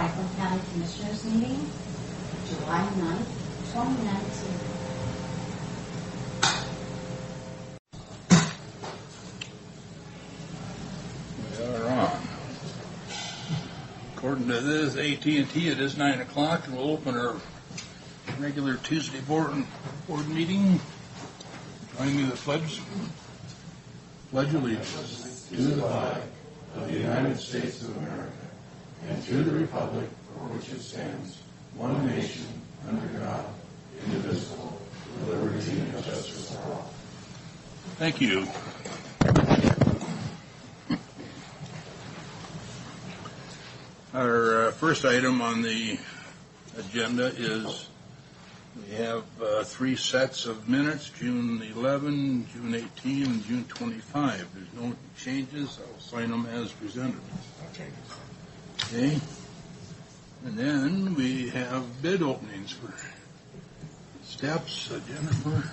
Franklin County Commissioners meeting, July 9th, 2019. We are on. According to this AT&T, it is 9 o'clock, and we'll open our regular Tuesday board meeting. Join me with the pledge. Pledge allegiance to the flag of the United States of America and to the republic for which it stands, one nation, under God, indivisible, with liberty and justice for all. Thank you. Our first item on the agenda is we have 3 sets of minutes, June 11, June 18, and June 25. There's no changes. I'll sign them as presented. Okay. And then we have bid openings for steps. Jennifer.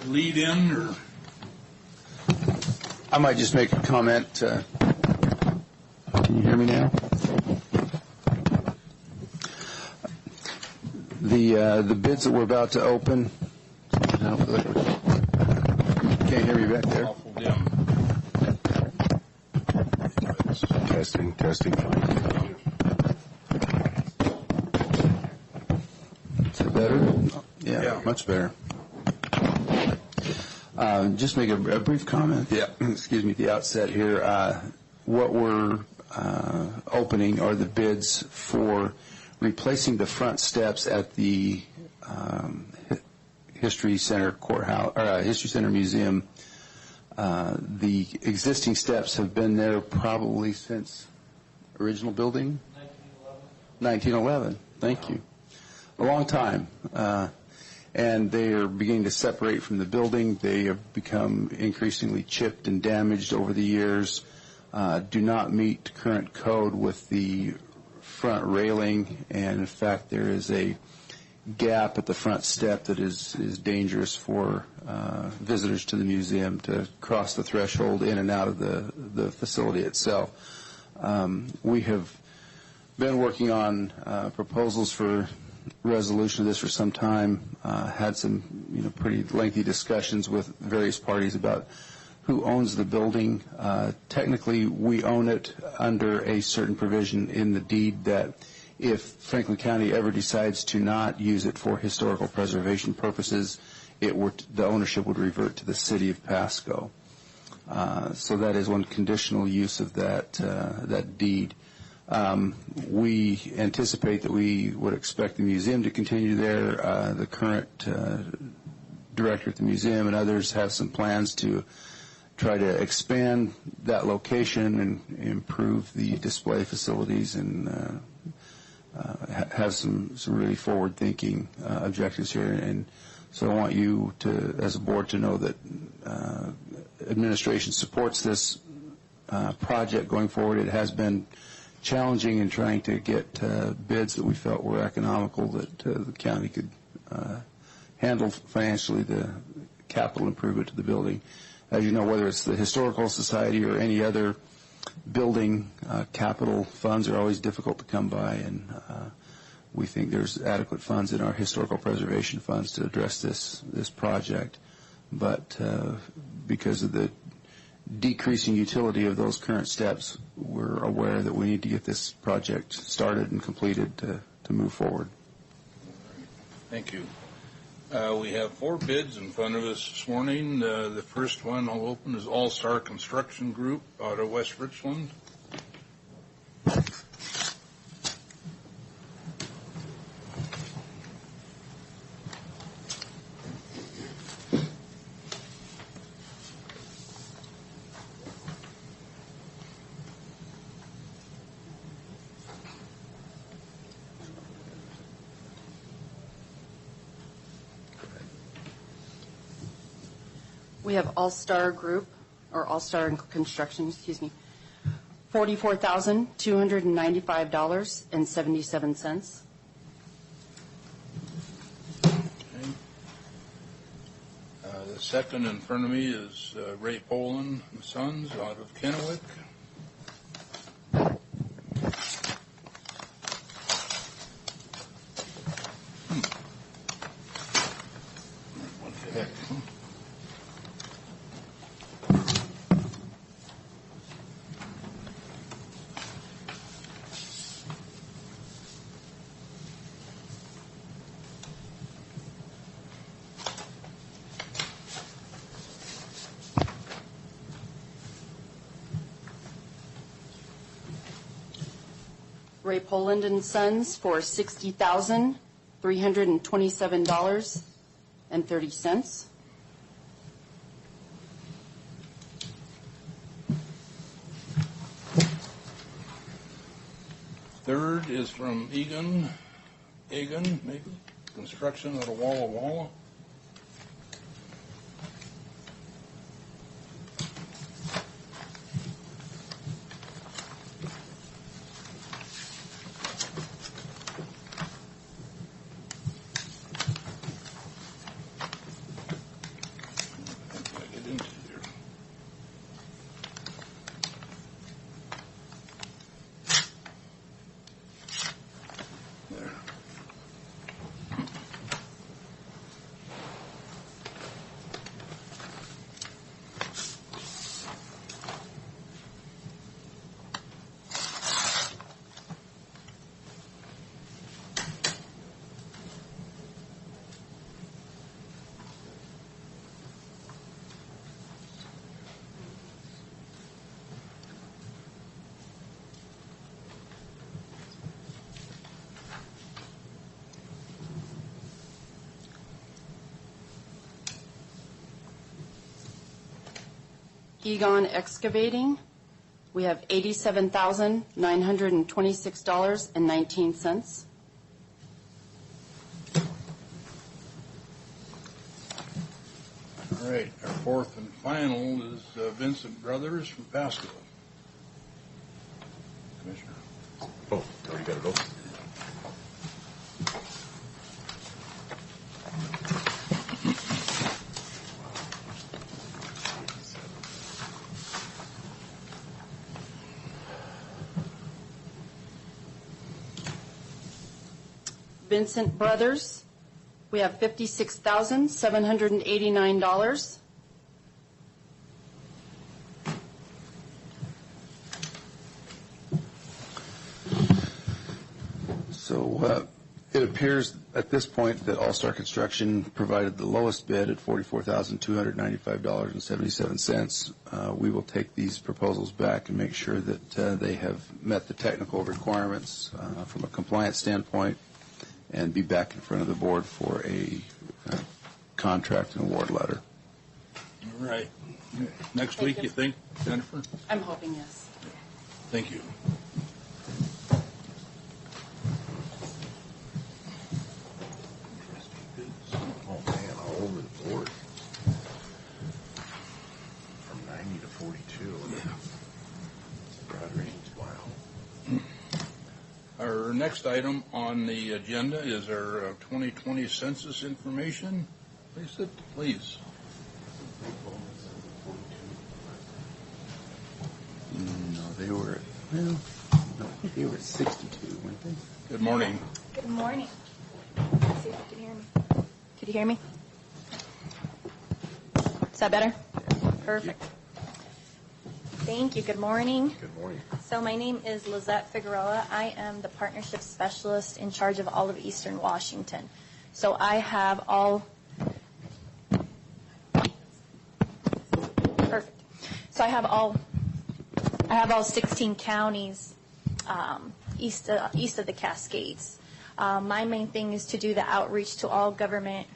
Lead in, or I might just make a comment. Can you hear me now? The bids that we're about to open. Can't hear me back there. Awful dim. Testing. Fine. Is it better? Yeah, much better. Just make a brief comment. Excuse me, at the outset here. What we're opening are the bids for replacing the front steps at the History Center Courthouse or History Center Museum. The existing steps have been there probably since original building. 1911. Thank you. A long time. And they are beginning to separate from the building. They have become increasingly chipped and damaged over the years, do not meet current code with the front railing, and in fact there is a gap at the front step that is dangerous for visitors to the museum to cross the threshold in and out of the facility itself. We have been working on proposals for resolution of this for some time, had some pretty lengthy discussions with various parties about who owns the building. Technically, we own it under a certain provision in the deed that if Franklin County ever decides to not use it for historical preservation purposes, the ownership would revert to the city of Pasco. So that is one conditional use of that deed. We anticipate that we would expect the museum to continue there. The current director at the museum and others have some plans to try to expand that location and improve the display facilities and have some really forward-thinking objectives here. And so I want you to, as a board, to know that administration supports this project going forward. It has been challenging in trying to get bids that we felt were economical, that the county could handle financially the capital improvement to the building. As you know, whether it's the Historical Society or any other building, capital funds are always difficult to come by, and we think there's adequate funds in our historical preservation funds to address this project. But because of the decreasing utility of those current steps, we're aware that we need to get this project started and completed to move forward. Thank you. We have 4 bids in front of us this morning. The first one I'll open is All Star Construction Group out of West Richland. We have All-Star Group, or All-Star Construction, $44,295.77. Second in front of me is Ray Poland and Sons out of Kennewick. What the heck? Ray Poland and Sons for $60,327.30. Third is from Egan, maybe, construction out of Walla Walla. Get into here. There. Egon Excavating, we have $87,926.19. All right, our fourth and final is Vincent Brothers from Pasco. Commissioner. Oh, already got it open. Vincent Brothers, we have $56,789. So it appears at this point that All Star Construction provided the lowest bid at $44,295.77. We will take these proposals back and make sure that they have met the technical requirements from a compliance standpoint, and be back in front of the board for a contract and award letter. All right. Next week, you think, Jennifer? I'm hoping yes. Thank you. Oh, man, all over the board. From 90 to 42. Broad range, wow. Our next item on the agenda is our 2020 census information. Lisa, please. No, they were, well, no, I think they were at 62, weren't they? Good morning. Good morning. Let's see if you can hear me. Could you hear me? Is that better? Perfect. Thank you. Good morning. Good morning. So my name is Lizette Figueroa. I am the partnership specialist in charge of all of Eastern Washington. So I have all... Perfect. So I have all 16 counties east of the Cascades. My main thing is to do the outreach to all government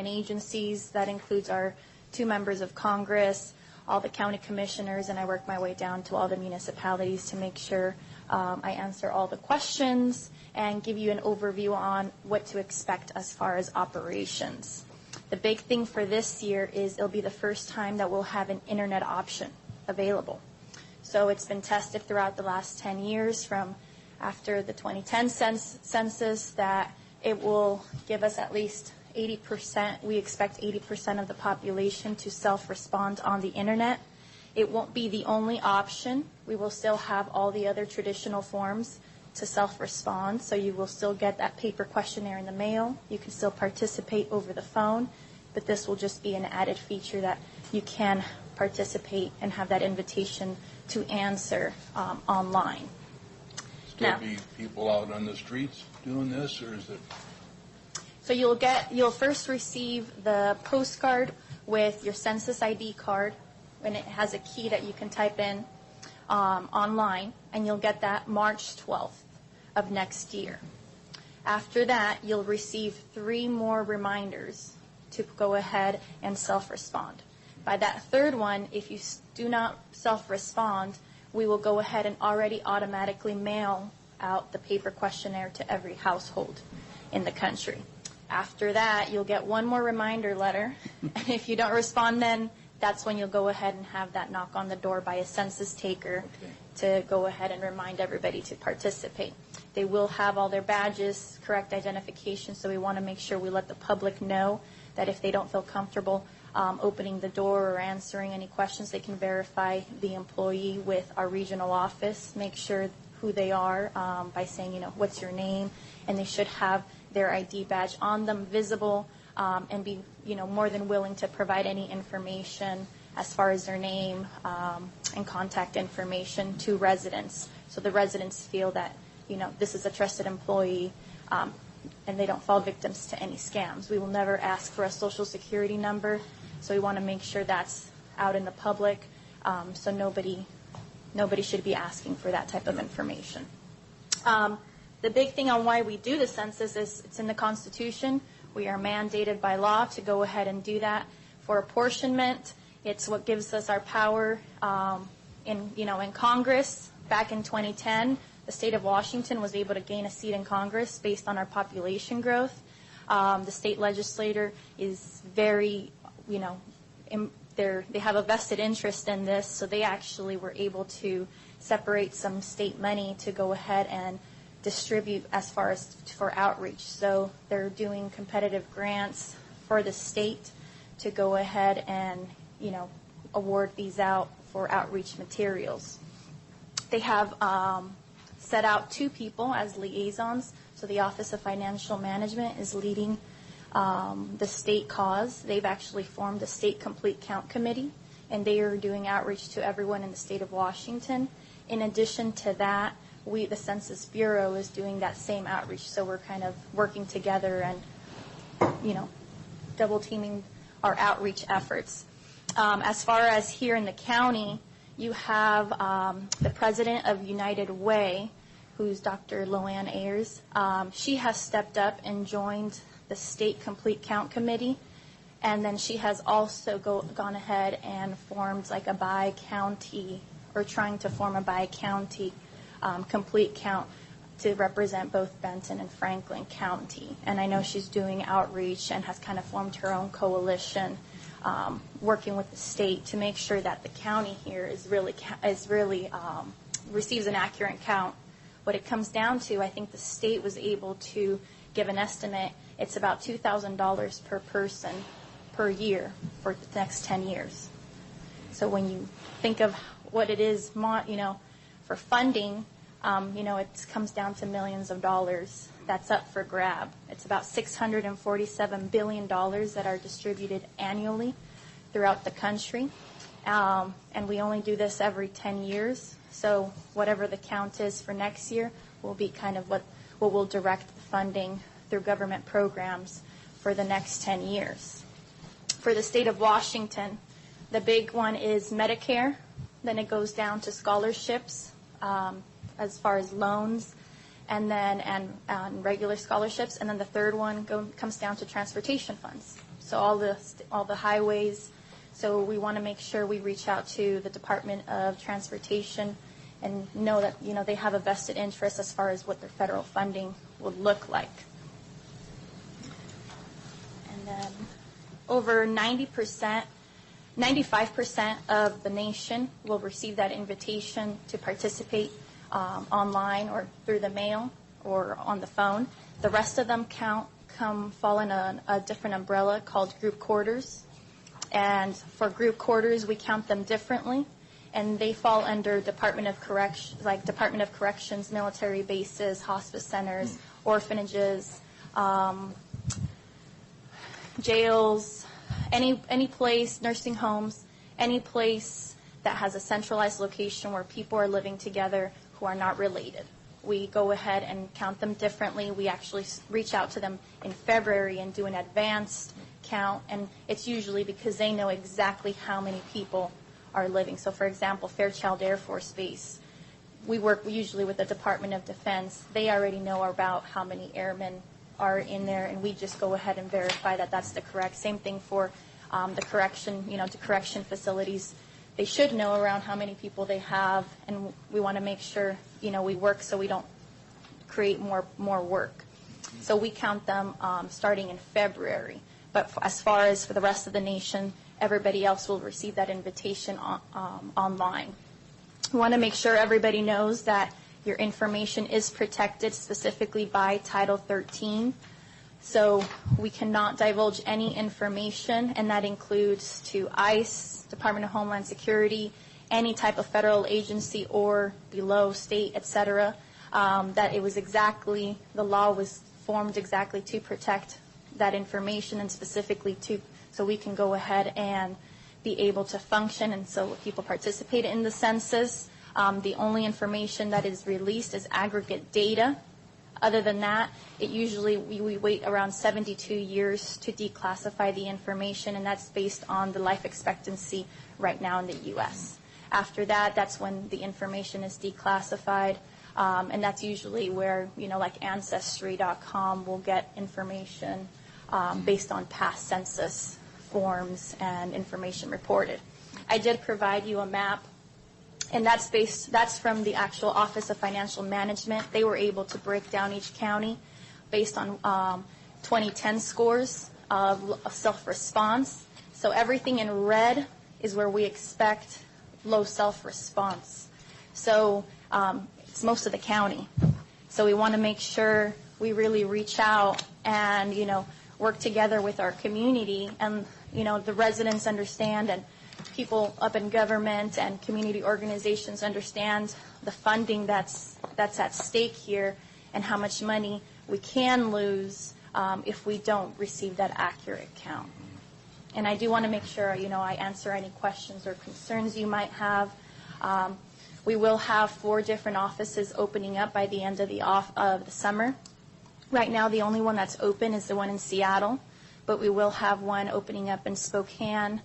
agencies. That includes our 2 members of Congress, all the county commissioners, and I work my way down to all the municipalities to make sure I answer all the questions and give you an overview on what to expect as far as operations. The big thing for this year is it'll be the first time that we'll have an internet option available. So it's been tested throughout the last 10 years from after the 2010 census that it will give us at least 80%, we expect 80% of the population to self-respond on the internet. It won't be the only option. We will still have all the other traditional forms to self-respond, so you will still get that paper questionnaire in the mail. You can still participate over the phone, but this will just be an added feature that you can participate and have that invitation to answer online. Still Now- be people out on the streets doing this, or is it? So you'll first receive the postcard with your census ID card, and it has a key that you can type in online, and you'll get that March 12th of next year. After that, you'll receive 3 more reminders to go ahead and self-respond. By that third one, if you do not self-respond, we will go ahead and already automatically mail out the paper questionnaire to every household in the country. After that, you'll get 1 more reminder letter, and if you don't respond then, that's when you'll go ahead and have that knock on the door by a census taker to go ahead and remind everybody to participate. They will have all their badges, correct identification, so we want to make sure we let the public know that if they don't feel comfortable opening the door or answering any questions, they can verify the employee with our regional office, make sure who they are by saying, what's your name, and they should have their ID badge on them, visible, and be, more than willing to provide any information as far as their name and contact information to residents, so the residents feel that, this is a trusted employee and they don't fall victims to any scams. We will never ask for a Social Security number, so we want to make sure that's out in the public, so nobody should be asking for that type of information. The big thing on why we do the census is it's in the Constitution. We are mandated by law to go ahead and do that. For apportionment, it's what gives us our power in Congress. Back in 2010, the state of Washington was able to gain a seat in Congress based on our population growth. The state legislator is very, they have a vested interest in this, so they actually were able to separate some state money to go ahead and distribute as far as for outreach. So they're doing competitive grants for the state to go ahead and, award these out for outreach materials. They have set out 2 people as liaisons. So the Office of Financial Management is leading the state cause. They've actually formed a state complete count committee, and they are doing outreach to everyone in the state of Washington. In addition to that, the Census Bureau is doing that same outreach. So we're kind of working together and, double teaming our outreach efforts. As far as here in the county, you have the president of United Way, who's Dr. Loanne Ayers. She has stepped up and joined the State Complete Count Committee, and then she has also gone ahead and formed like a bi-county, or trying to form a bi-county complete count to represent both Benton and Franklin County. And I know she's doing outreach and has kind of formed her own coalition, working with the state to make sure that the county here is really receives an accurate count. What it comes down to, I think the state was able to give an estimate. It's about $2,000 per person per year for the next 10 years. So when you think of what it is, for funding, it comes down to millions of dollars that's up for grab. It's about $647 billion that are distributed annually throughout the country. And we only do this every 10 years. So whatever the count is for next year will be kind of what will direct the funding through government programs for the next 10 years. For the state of Washington, the big one is Medicare. Then it goes down to scholarships, as far as loans, and then and regular scholarships. And then the third one comes down to transportation funds. So all the highways. So we want to make sure we reach out to the Department of Transportation and know that they have a vested interest as far as what their federal funding would look like. And then over 95% of the nation will receive that invitation to participate online or through the mail or on the phone. The rest of them fall in a different umbrella called group quarters. And for group quarters, we count them differently, and they fall under Department of Corrections, military bases, hospice centers, orphanages, jails, any place, nursing homes, any place that has a centralized location where people are living together who are not related. We go ahead and count them differently. We actually reach out to them in February and do an advanced count, and it's usually because they know exactly how many people are living. So, for example, Fairchild Air Force Base, we work usually with the Department of Defense. They already know about how many airmen are in there, and we just go ahead and verify that that's the correct. Same thing for the correction facilities. They should know around how many people they have, and we want to make sure, we work so we don't create more work. So we count them starting in February. But as far as for the rest of the nation, everybody else will receive that invitation online. We want to make sure everybody knows that your information is protected specifically by Title 13. So we cannot divulge any information, and that includes to ICE, Department of Homeland Security, any type of federal agency or below, state, etc., that it was the law was formed exactly to protect that information, and specifically so we can go ahead and be able to function, and so people participate in the census. The only information that is released is aggregate data. Other than that, we wait around 72 years to declassify the information, and that's based on the life expectancy right now in the U.S. After that, that's when the information is declassified, and that's usually where, like Ancestry.com will get information based on past census forms and information reported. I did provide you a map, and that's from the actual Office of Financial Management. They were able to break down each county based on 2010 scores of self-response. So everything in red is where we expect low self-response. So it's most of the county. So we want to make sure we really reach out and, work together with our community, and, the residents understand, and people up in government and community organizations understand the funding that's at stake here and how much money we can lose if we don't receive that accurate count. And I do want to make sure, I answer any questions or concerns you might have. We will have 4 different offices opening up by the end of the summer. Right now, the only one that's open is the one in Seattle, but we will have one opening up in Spokane,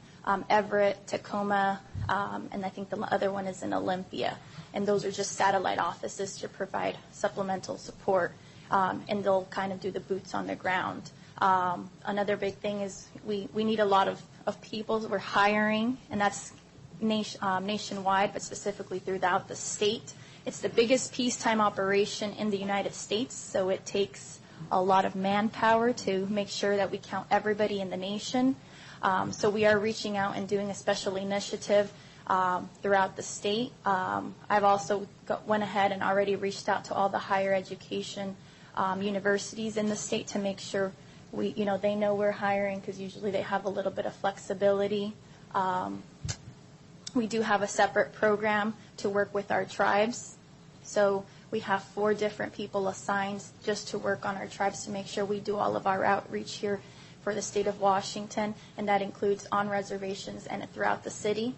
Everett, Tacoma, and I think the other one is in Olympia. And those are just satellite offices to provide supplemental support, and they'll kind of do the boots on the ground. Another big thing is we need a lot of people. We're hiring, and that's nationwide, but specifically throughout the state. It's the biggest peacetime operation in the United States, so it takes a lot of manpower to make sure that we count everybody in the nation. So we are reaching out and doing a special initiative throughout the state. I've also went ahead and already reached out to all the higher education universities in the state to make sure they know we're hiring, because usually they have a little bit of flexibility. We do have a separate program to work with our tribes. So we have 4 different people assigned just to work on our tribes to make sure we do all of our outreach here for the state of Washington, and that includes on reservations and throughout the city.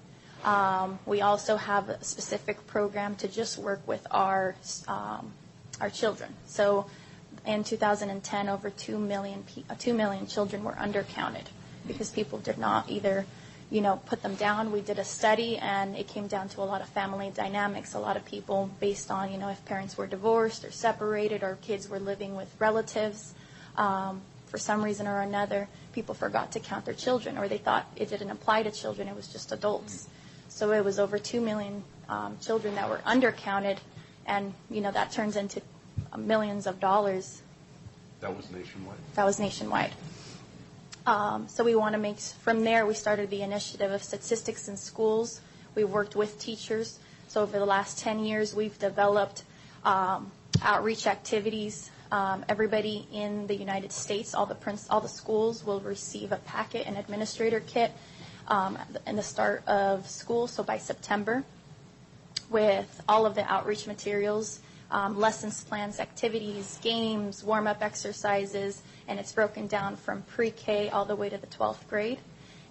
We also have a specific program to just work with our children. So in 2010, over 2 million children were undercounted because people did not either put them down. We did a study, and it came down to a lot of family dynamics. A lot of people based on, if parents were divorced or separated, or kids were living with relatives. For some reason or another, people forgot to count their children, or they thought it didn't apply to children, it was just adults. So it was over 2 million children that were undercounted, and, that turns into millions of dollars. That was nationwide? That was nationwide. So we want to from there, we started the initiative of statistics in schools. We worked with teachers. So over the last 10 years, we've developed outreach activities Everybody in the United States, all the schools will receive a packet, an administrator kit, in the start of school, so by September, with all of the outreach materials, lessons plans, activities, games, warm-up exercises, and it's broken down from pre-K all the way to the 12th grade.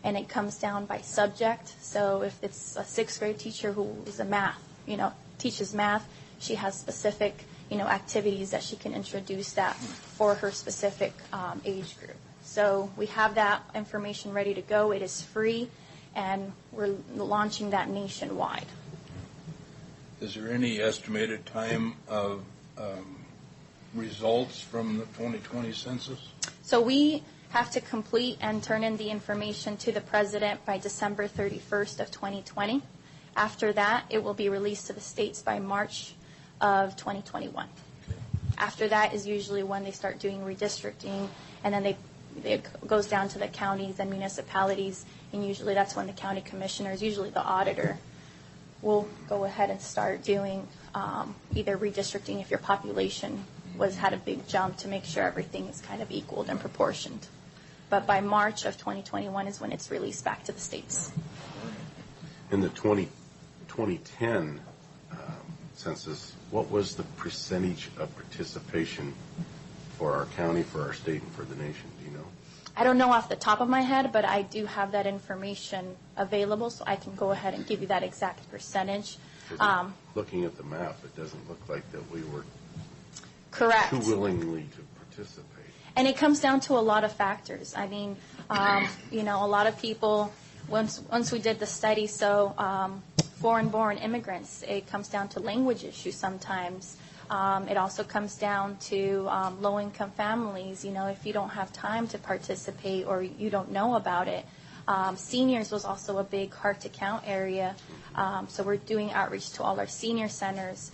And it comes down by subject. So if it's a 6th grade teacher who is teaches math, she has specific, activities that she can introduce that for her specific age group. So we have that information ready to go. It is free, and we're launching that nationwide. Is there any estimated time of results from the 2020 census? So we have to complete and turn in the information to the president by December 31st of 2020. After that, it will be released to the states by March of 2021. After that is usually when they start doing redistricting, and then it goes down to the counties and municipalities, and usually that's when the county commissioners, usually the auditor, will go ahead and start doing either redistricting if your population had a big jump to make sure everything is kind of equaled and proportioned. But by March of 2021 is when it's released back to the states. In the 2010 census, what was the percentage of participation for our county, for our state, and for the nation? Do you know? I don't know off the top of my head, but I do have that information available, so I can go ahead and give you that exact percentage. Looking at the map, it doesn't look like that we were correct too willingly to participate. And it comes down to a lot of factors. I mean, a lot of people, once we did the study, so foreign-born immigrants, it comes down to language issues sometimes. It also comes down to low-income families. If you don't have time to participate or you don't know about it. Seniors was also a big hard-to-count area. So we're doing outreach to all our senior centers.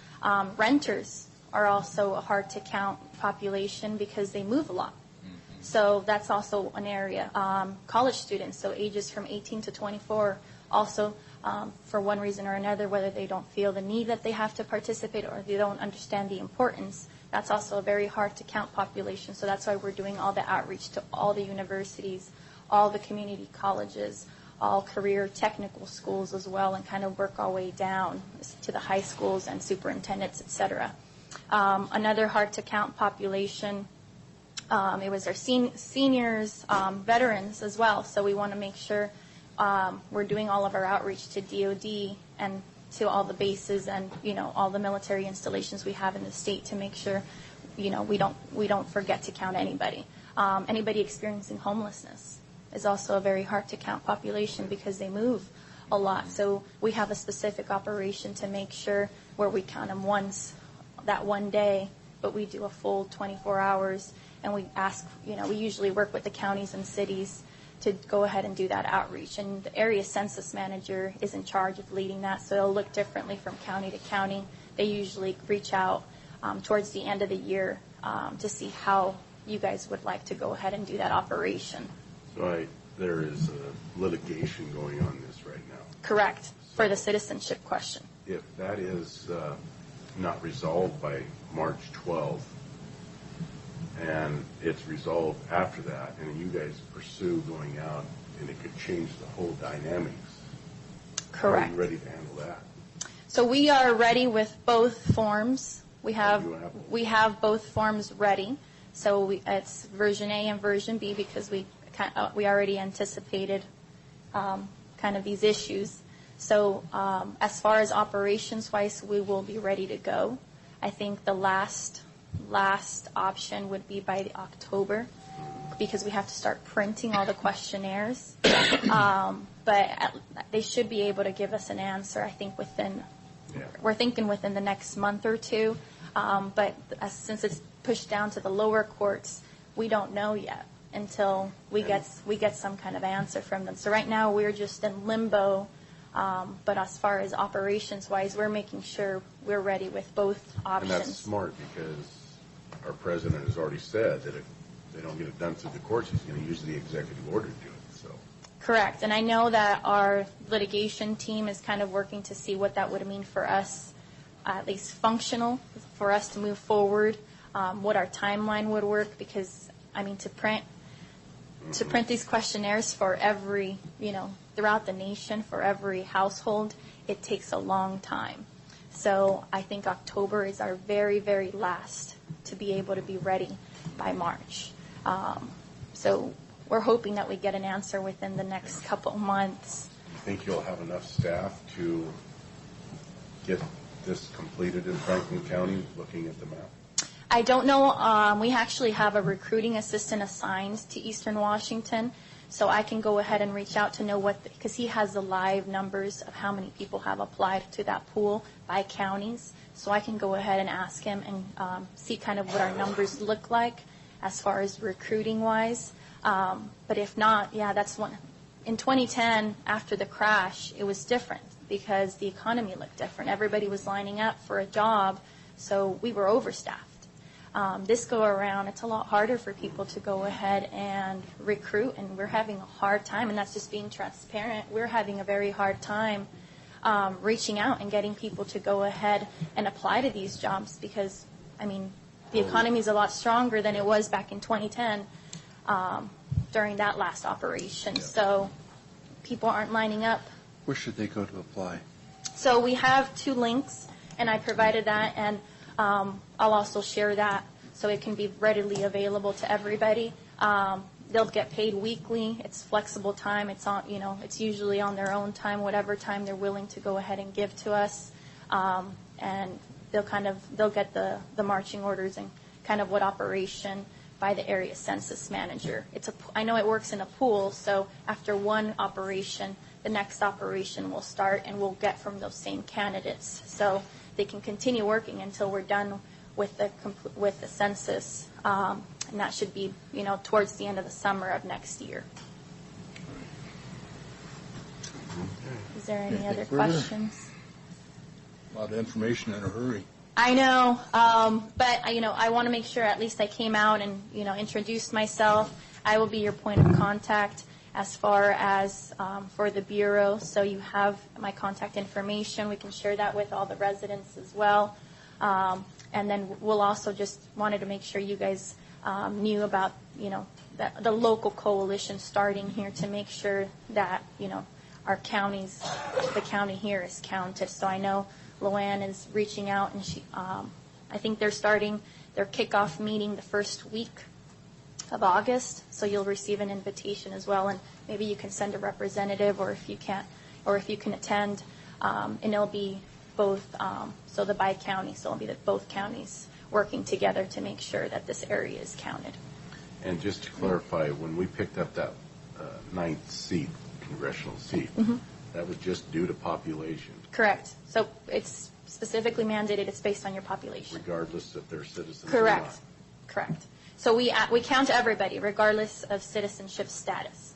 Renters are also a hard-to-count population because they move a lot. So that's also an area. College students, so ages from 18 to 24, also for one reason or another, whether they don't feel the need that they have to participate or they don't understand the importance, that's also a very hard-to-count population. So that's why we're doing all the outreach to all the universities, all the community colleges, all career technical schools as well, and kind of work our way down to the high schools and superintendents, et cetera. Another hard-to-count population, it was our seniors, veterans as well. So we want to make sure we're doing all of our outreach to DOD and to all the bases and all the military installations we have in the state to make sure we don't forget to count anybody. Anybody experiencing homelessness is also a very hard-to-count population because they move a lot. So we have a specific operation to make sure where we count them once that one day, but we do a full 24 hours, and we ask, we usually work with the counties and cities to go ahead and do that outreach. And the area census manager is in charge of leading that, so it'll look differently from county to county. They usually reach out towards the end of the year to see how you guys would like to go ahead and do that operation. So there is litigation going on this right now. Correct, for the citizenship question. If that is not resolved by March 12th, and it's resolved after that, and you guys pursue going out, and it could change the whole dynamics. Correct. Are you ready to handle that? So we are ready with both forms. We have both forms ready. So it's version A and version B because we already anticipated kind of these issues. So as far as operations-wise, we will be ready to go. I think the last option would be by October because we have to start printing all the questionnaires. But they should be able to give us an answer, I think, we're thinking within the next month or two. But since it's pushed down to the lower courts, we don't know yet until we get some kind of answer from them. So right now we're just in limbo. But as far as operations-wise, we're making sure we're ready with both options. And that's smart because our president has already said that if they don't get it done through the courts, he's going to use the executive order to do it. So. Correct. And I know that our litigation team is kind of working to see what that would mean for us, at least functional, for us to move forward. what our timeline would work, because, I mean, to print these questionnaires for every, throughout the nation, for every household, it takes a long time. So I think October is our very, very last to be able to be ready by March. So we're hoping that we get an answer within the next couple months. You think you'll have enough staff to get this completed in Franklin County, looking at the map? I don't know. We actually have a recruiting assistant assigned to Eastern Washington, so I can go ahead and reach out to know because he has the live numbers of how many people have applied to that pool by counties. So I can go ahead and ask him and see kind of what our numbers look like as far as recruiting-wise. But if not, yeah, that's one. In 2010, after the crash, it was different because the economy looked different. Everybody was lining up for a job, so we were overstaffed. This go around, it's a lot harder for people to go ahead and recruit, and we're having a hard time, and that's just being transparent. We're having a very hard time reaching out and getting people to go ahead and apply to these jobs because, I mean, the economy is a lot stronger than it was back in 2010 during that last operation. Yeah. So people aren't lining up. Where should they go to apply? So we have 2 links, and I provided that, and I'll also share that so it can be readily available to everybody. They'll get paid weekly. It's flexible time. It's on, it's usually on their own time, whatever time they're willing to go ahead and give to us. And they'll get the marching orders and kind of what operation by the area census manager. I know it works in a pool, so after one operation, the next operation will start, and we'll get from those same candidates. So they can continue working until we're done with the census, and that should be, towards the end of the summer of next year. Is there any other questions? A lot of information in a hurry. I know, but I want to make sure at least I came out and introduced myself. I will be your point of contact as far as for the Bureau, so you have my contact information. We can share that with all the residents as well. And then we'll also just wanted to make sure you guys knew about, the local coalition starting here to make sure that, our counties, the county here is counted. So I know Luann is reaching out, and I think they're starting their kickoff meeting the first week of August, so you'll receive an invitation as well, and maybe you can send a representative, or if you can attend, and it'll be both, so the bi-county, so it'll be both counties working together to make sure that this area is counted. And just to clarify, when we picked up that 9th congressional seat, that was just due to population? Correct. So it's specifically mandated, it's based on your population. Regardless if they're citizens Correct. or not? Correct. So we count everybody, regardless of citizenship status.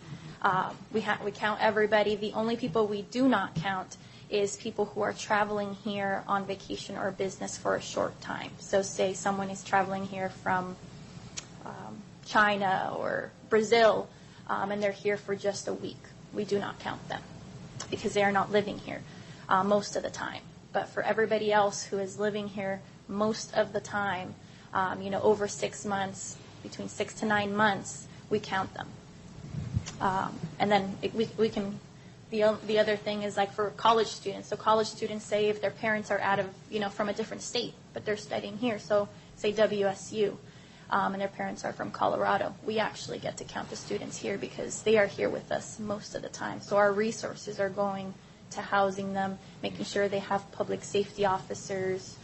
We count everybody. The only people we do not count is people who are traveling here on vacation or business for a short time. So say someone is traveling here from China or Brazil, and they're here for just a week. We do not count them because they are not living here most of the time. But for everybody else who is living here most of the time, over 6 months, between 6 to 9 months, we count them. And then we can, the other thing is like for college students. So college students, say if their parents are out of, from a different state, but they're studying here. So say WSU, and their parents are from Colorado. We actually get to count the students here because they are here with us most of the time. So our resources are going to housing them, making sure they have public safety officers,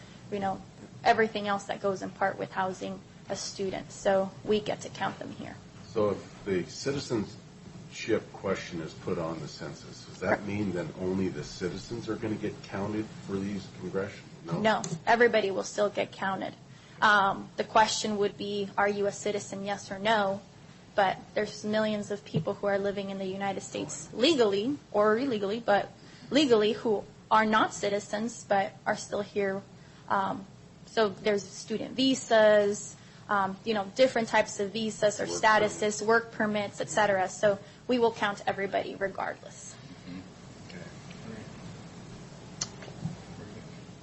everything else that goes in part with housing a student. So we get to count them here. So if the citizenship question is put on the census, does that mean then only the citizens are going to get counted for these congressional? No, everybody will still get counted. The question would be, are you a citizen, yes or no? But there's millions of people who are living in the United States legally or illegally, but legally who are not citizens but are still here. So there's student visas, different types of visas or statuses, work permits, etc. So we will count everybody regardless. Okay.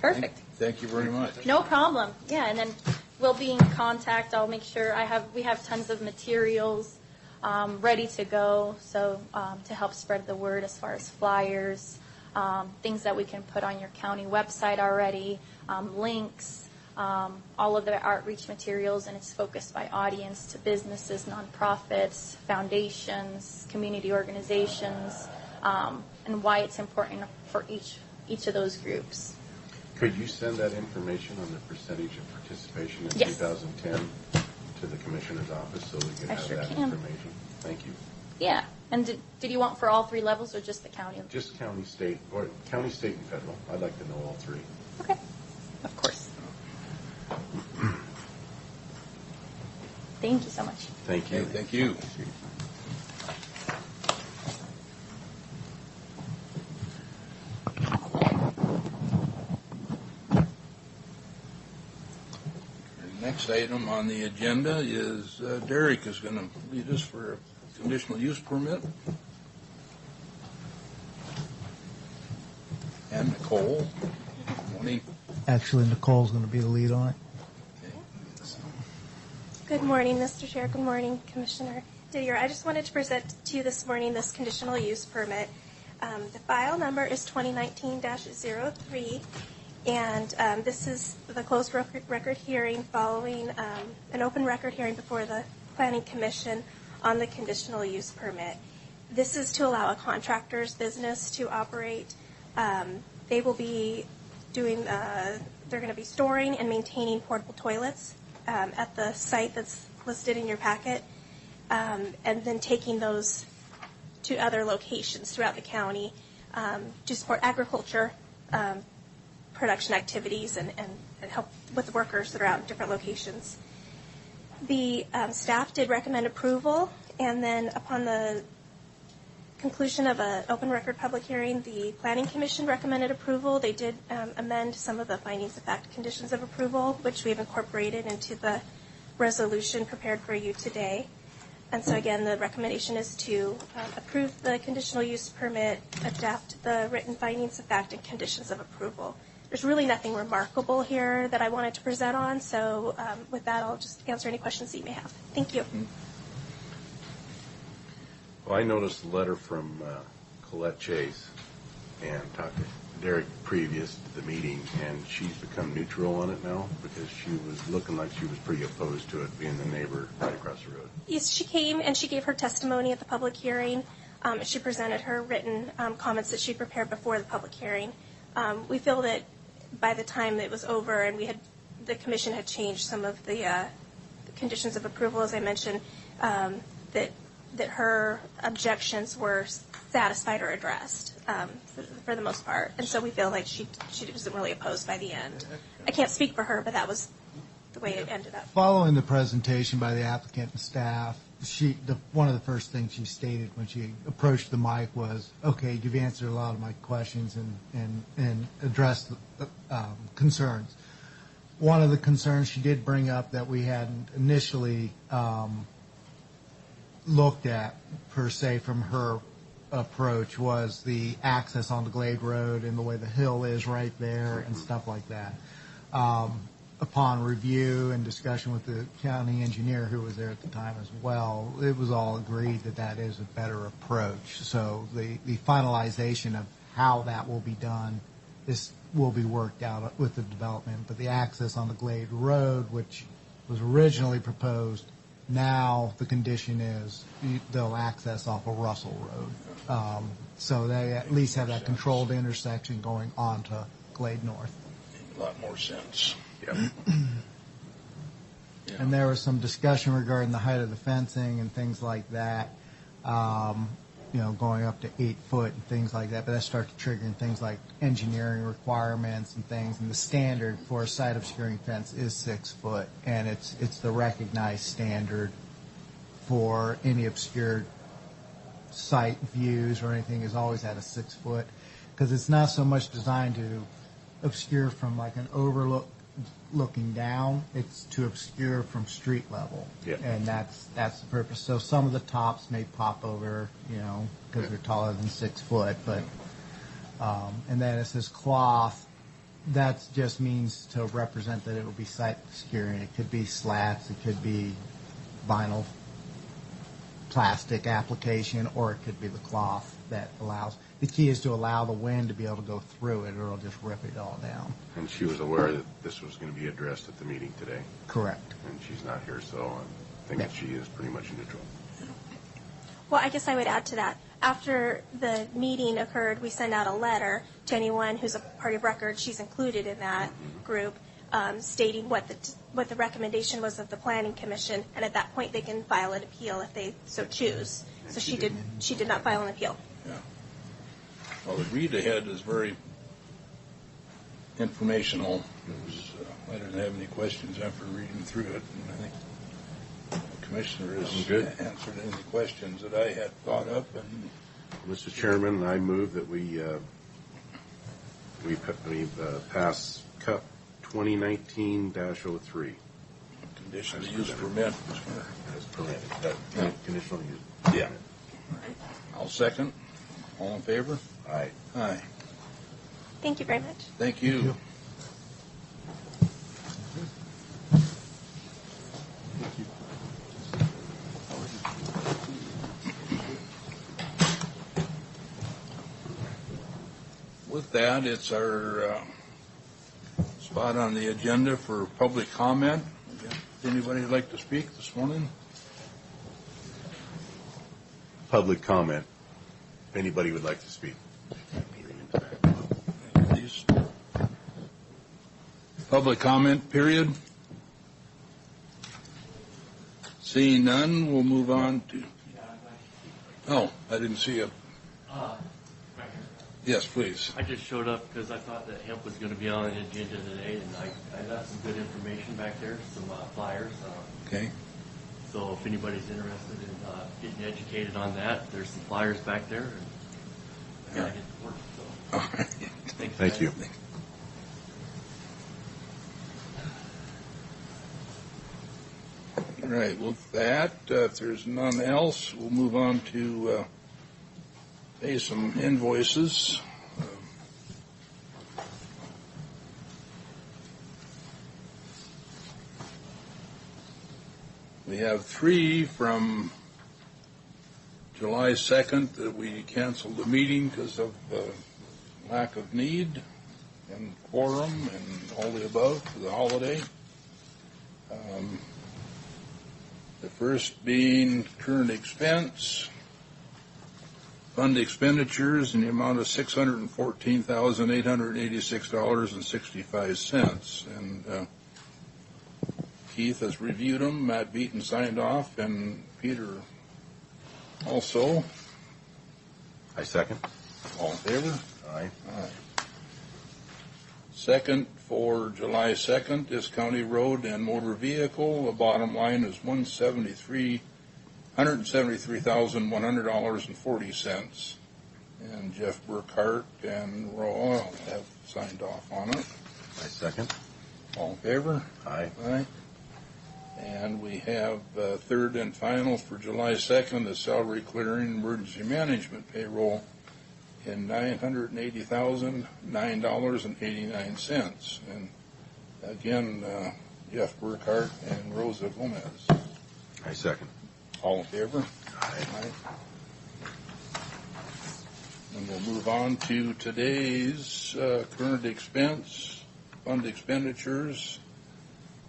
Perfect. Thank you very much. No problem. Yeah, and then we'll be in contact. I'll make sure we have tons of materials ready to go, so to help spread the word as far as flyers, things that we can put on your county website already, links, all of the outreach materials, and it's focused by audience to businesses, nonprofits, foundations, community organizations, and why it's important for each of those groups. Could you send that information on the percentage of participation in Yes. 2010 to the Commissioner's office so we can I have sure that can. information? Thank you. Yeah, and did you want for all three levels or just the county? Just county, state, and federal. I'd like to know all three. Okay, of course. Thank you so much. Thank you. Okay, thank you. The next item on the agenda is Derek is going to lead us for a conditional use permit. And Nicole. Morning. Actually, Nicole's going to be the lead on it. Good morning, Mr. Chair. Good morning, Commissioner Didier. I just wanted to present to you this morning this conditional use permit. The file number is 2019-03, and this is the closed record hearing following an open record hearing before the Planning Commission on the conditional use permit. This is to allow a contractor's business to operate. They will be doing, they're going to be storing and maintaining portable toilets at the site that's listed in your packet, and then taking those to other locations throughout the county to support agriculture, production activities, and help with workers that are out in different locations. The staff did recommend approval, and then upon the conclusion of an open record public hearing, the Planning Commission recommended approval. They did amend some of the findings of fact conditions of approval, which we've incorporated into the resolution prepared for you today. And so again, the recommendation is to approve the conditional use permit, adopt the written findings of fact and conditions of approval. There's really nothing remarkable here that I wanted to present on, so with that, I'll just answer any questions that you may have. Thank you. Well, I noticed a letter from Colette Chase and talked to Derek previous to the meeting, and she's become neutral on it now because she was looking like she was pretty opposed to it being the neighbor right across the road. Yes, she came and she gave her testimony at the public hearing. She presented her written comments that she prepared before the public hearing. We feel that by the time it was over and the commission had changed some of the conditions of approval, as I mentioned, that her objections were satisfied or addressed for the most part. And so we feel like she wasn't really opposed by the end. I can't speak for her, but that was the way it ended up. Following the presentation by the applicant and staff, one of the first things she stated when she approached the mic was, okay, you've answered a lot of my questions and addressed the concerns. One of the concerns she did bring up that we hadn't initially looked at, per se, from her approach was the access on the Glade Road and the way the hill is right there and stuff like that. Upon review and discussion with the county engineer who was there at the time as well, it was all agreed that that is a better approach. So the finalization of how that will be done will be worked out with the development. But the access on the Glade Road, which was originally proposed, now the condition is they'll access off of Russell Road. So they at least have that controlled intersection going on to Glade North. A lot more sense. Yep. Yeah. And there was some discussion regarding the height of the fencing and things like that, going up to 8 foot and things like that. But that starts triggering things like engineering requirements and things. And the standard for a site obscuring fence is 6 foot, and it's the recognized standard for any obscured site views or anything is always at a 6 foot, because it's not so much designed to obscure from like an overlook looking down, it's to obscure from street level. Yep. And that's the purpose. So some of the tops may pop over, because they're taller than 6 foot, but and then it says cloth that just means to represent that it will be site security. It could be slats, it could be vinyl plastic application, or it could be the cloth that allows. The key is to allow the wind to be able to go through it, or it'll just rip it all down. And she was aware that this was going to be addressed at the meeting today, Correct. and she's not here, so I think that she is pretty much neutral. Well, I guess I would add to that. After the meeting occurred, we sent out a letter to anyone who's a party of record. She's included in that group, stating what the recommendation was of the Planning Commission, and at that point they can file an appeal if they so choose. So she did not file an appeal. Yeah. Well, the read ahead is very informational. I didn't have any questions after reading through it, and I think the Commissioner has answered any questions that I had thought of. And Mr. Chairman, I move that we pass CUP 2019-03. conditional use permit. As permitted. Conditional use. Yeah. I'll second. All in favor? Aye. Aye. Thank you very much. Thank you. With that, it's our spot on the agenda for public comment. Anybody would like to speak this morning? Public comment. If anybody would like to speak. Please. Public comment period. Seeing none, we'll move on to. Oh, I didn't see a. Yes, please. I just showed up because I thought that hemp was going to be on the agenda today, and I got some good information back there, some flyers. Okay. So if anybody's interested in getting educated on that, there's some flyers back there, and I got to get to work. So. All right. Thank you. All right. With that, if there's none else, we'll move on to pay some invoices. We have 3 from July 2nd that we canceled the meeting because of lack of need and quorum and all the above for the holiday. The first being current expense, fund expenditures in the amount of $614,886.65. And Keith has reviewed them, Matt Beaton signed off, and Peter also. I second. All in favor? Aye. Aye. Second for July 2nd is county road and motor vehicle. The bottom line is $173,100.40. And Jeff Burkhart and Roy Oil have signed off on it. I second. All in favor? Aye. Aye. And we have third and final for July 2nd, the salary clearing emergency management payroll in $980,009.89. And again, Jeff Burkhart and Rosa Gomez. I second. All in favor? Aye. Aye. And we'll move on to today's current expense, fund expenditures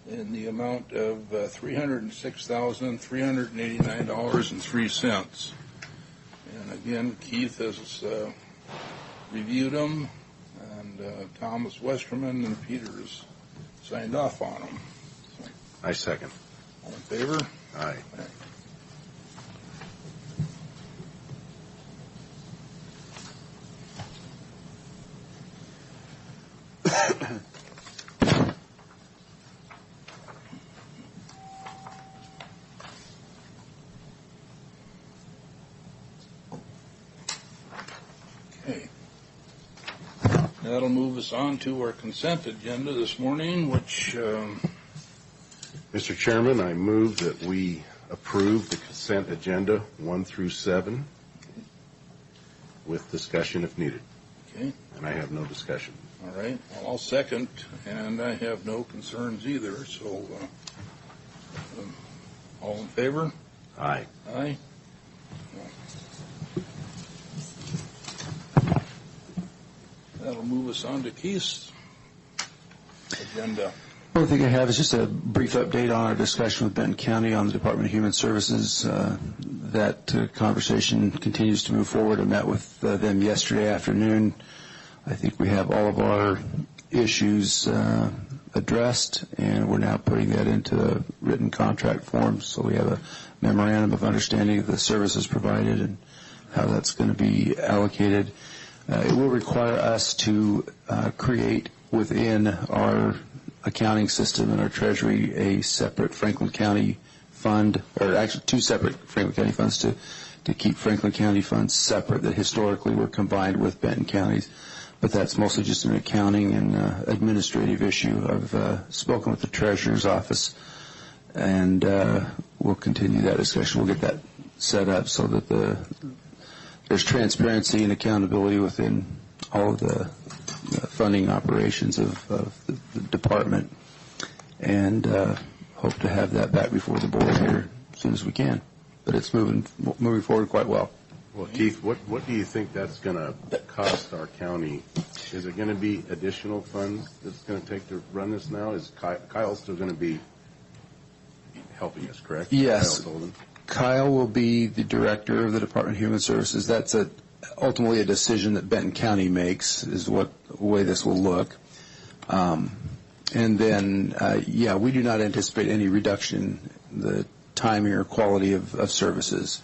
in the amount of $306,389.03. And again, Keith has reviewed them, and Thomas Westerman and Peters signed off on them. So, I second. all in favor? Aye. Okay. That'll move us on to our consent agenda this morning, which Mr. Chairman, I move that we approve the consent agenda 1 through 7 with discussion if needed. okay. And I have no discussion. All right, I'll second, and I have no concerns either, so all in favor? Aye. Aye. That'll move us on to Keith's agenda. One thing I have is just a brief update on our discussion with Benton County on the Department of Human Services. That conversation continues to move forward. I met with them yesterday afternoon. I think we have all of our issues addressed, and we're now putting that into written contract form. So we have a memorandum of understanding of the services provided and how that's going to be allocated. It will require us to create within our accounting system and our treasury a separate Franklin County fund, or actually two separate Franklin County funds to keep Franklin County funds separate that historically were combined with Benton County's. But that's mostly just an accounting and administrative issue. I've spoken with the treasurer's office, and we'll continue that discussion. We'll get that set up so that there's transparency and accountability within all of the funding operations of the department, and hope to have that back before the board here as soon as we can. But it's moving forward quite well. Well, Keith, what do you think that's going to cost our county? Is it going to be additional funds that's going to take to run this now? Is Kyle still going to be helping us, correct? Yes. Kyle Sullivan? Kyle will be the director of the Department of Human Services. That's ultimately a decision that Benton County makes, is what way this will look. And then, we do not anticipate any reduction in the timing or quality of services.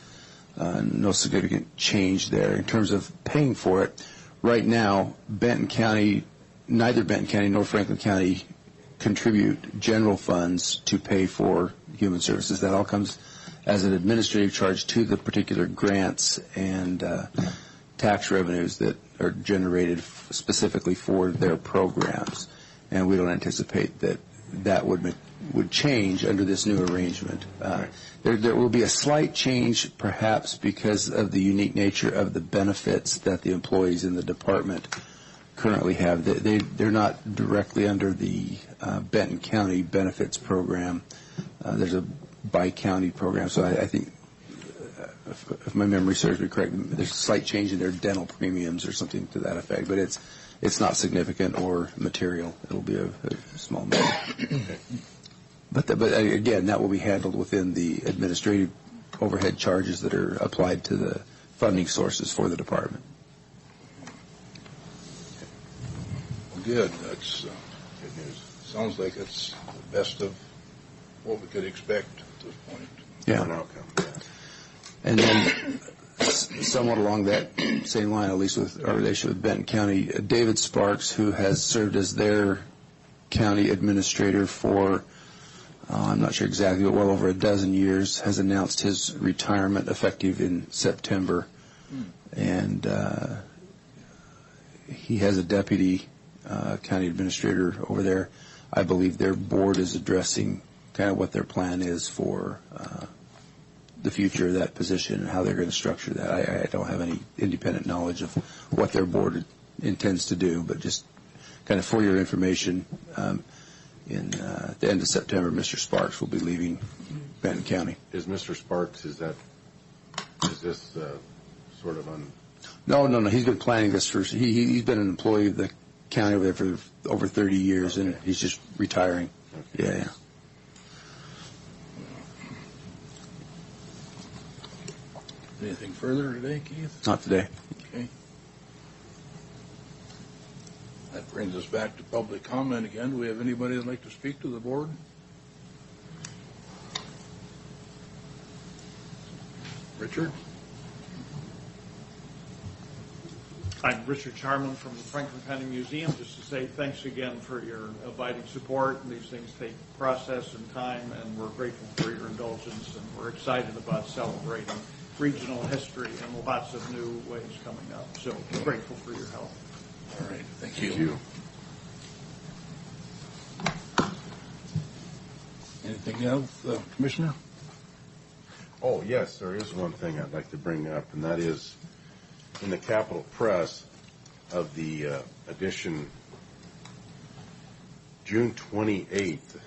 No significant change there. In terms of paying for it, right now, neither Benton County nor Franklin County contribute general funds to pay for human services. That all comes as an administrative charge to the particular grants and tax revenues that are generated specifically for their programs. And we don't anticipate that would change under this new arrangement. There will be a slight change, perhaps, because of the unique nature of the benefits that the employees in the department currently have. They're not directly under the Benton County benefits program. There's a bi-county program, so I think, if my memory serves me correct, there's a slight change in their dental premiums or something to that effect, but it's not significant or material. It'll be a small matter. But again, that will be handled within the administrative overhead charges that are applied to the funding sources for the department. Well, good. That's good news. Sounds like it's the best of what we could expect at this point. Yeah. An outcome, yeah. And then, somewhat along that same line, at least with our relation with Benton County, David Sparks, who has served as their county administrator for, I'm not sure exactly, but well over a dozen years, has announced his retirement effective in September. And he has a deputy county administrator over there. I believe their board is addressing kind of what their plan is for the future of that position and how they're going to structure that. I don't have any independent knowledge of what their board intends to do, but just kind of for your information, at the end of September, Mr. Sparks will be leaving Benton County. Is Mr. Sparks, is this sort of on? No. He's been planning this he's been an employee of the county over there for over 30 years, okay. And he's just retiring. Okay. Yeah. Anything further today, Keith? Not today. Okay. That brings us back to public comment again. Do we have anybody that'd like to speak to the board? Richard? I'm Richard Charman from the Franklin County Museum. Just to say thanks again for your abiding support. These things take process and time, and we're grateful for your indulgence, and we're excited about celebrating regional history in lots of new ways coming up. So we're grateful for your help. All right. Thank you. Anything else, Commissioner? Oh, yes, there is one thing I'd like to bring up, and that is in the Capitol Press of the edition June 28th,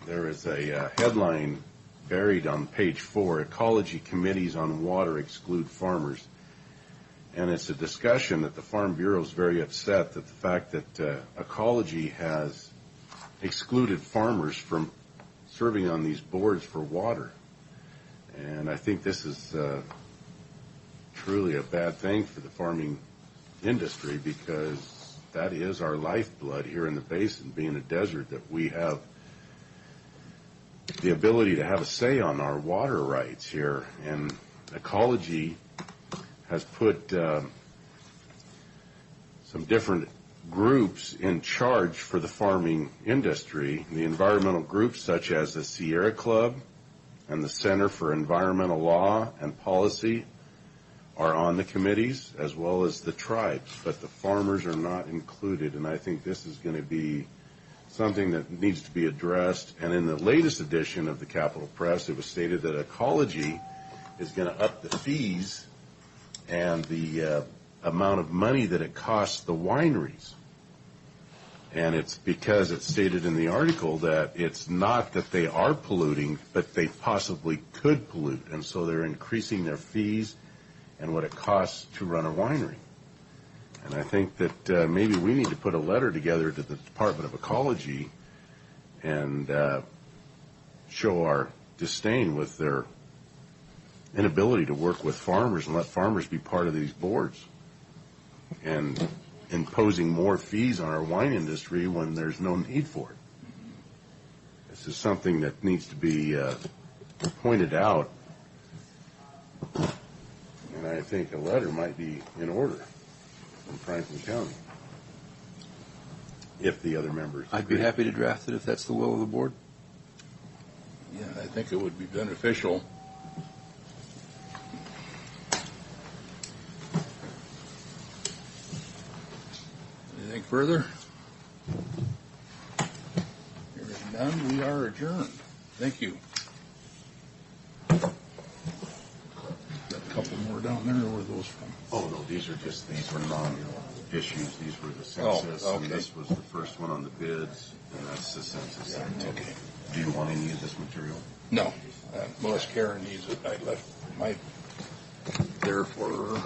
there is a headline buried on page 4, Ecology Committees on Water Exclude Farmers. And it's a discussion that the Farm Bureau is very upset that the fact that Ecology has excluded farmers from serving on these boards for water. And I think this is truly a bad thing for the farming industry, because that is our lifeblood here in the basin, being a desert, that we have the ability to have a say on our water rights here. And Ecology has put some different groups in charge for the farming industry. The environmental groups such as the Sierra Club and the Center for Environmental Law and Policy are on the committees, as well as the tribes, but the farmers are not included, and I think this is going to be something that needs to be addressed. And in the latest edition of the Capital Press, it was stated that Ecology is going to up the fees and the amount of money that it costs the wineries. And it's because it's stated in the article that it's not that they are polluting, but they possibly could pollute, and so they're increasing their fees and what it costs to run a winery. And I think that maybe we need to put a letter together to the Department of Ecology and show our disdain with their inability to work with farmers and let farmers be part of these boards, and imposing more fees on our wine industry when there's no need for it. This is something that needs to be pointed out, and I think a letter might be in order from Franklin County, if the other members I'd be happy to draft it if that's the will of the board. Yeah, I think it would be beneficial. Anything further? Hearing none, we are adjourned. Thank you. Got a couple more down there. Where were those from? Oh, no, these were non-issues. These were the census, okay. And this was the first one on the bids, and that's the census. Okay. Do you want any of this material? No. Unless Karen needs it. I left my there for her.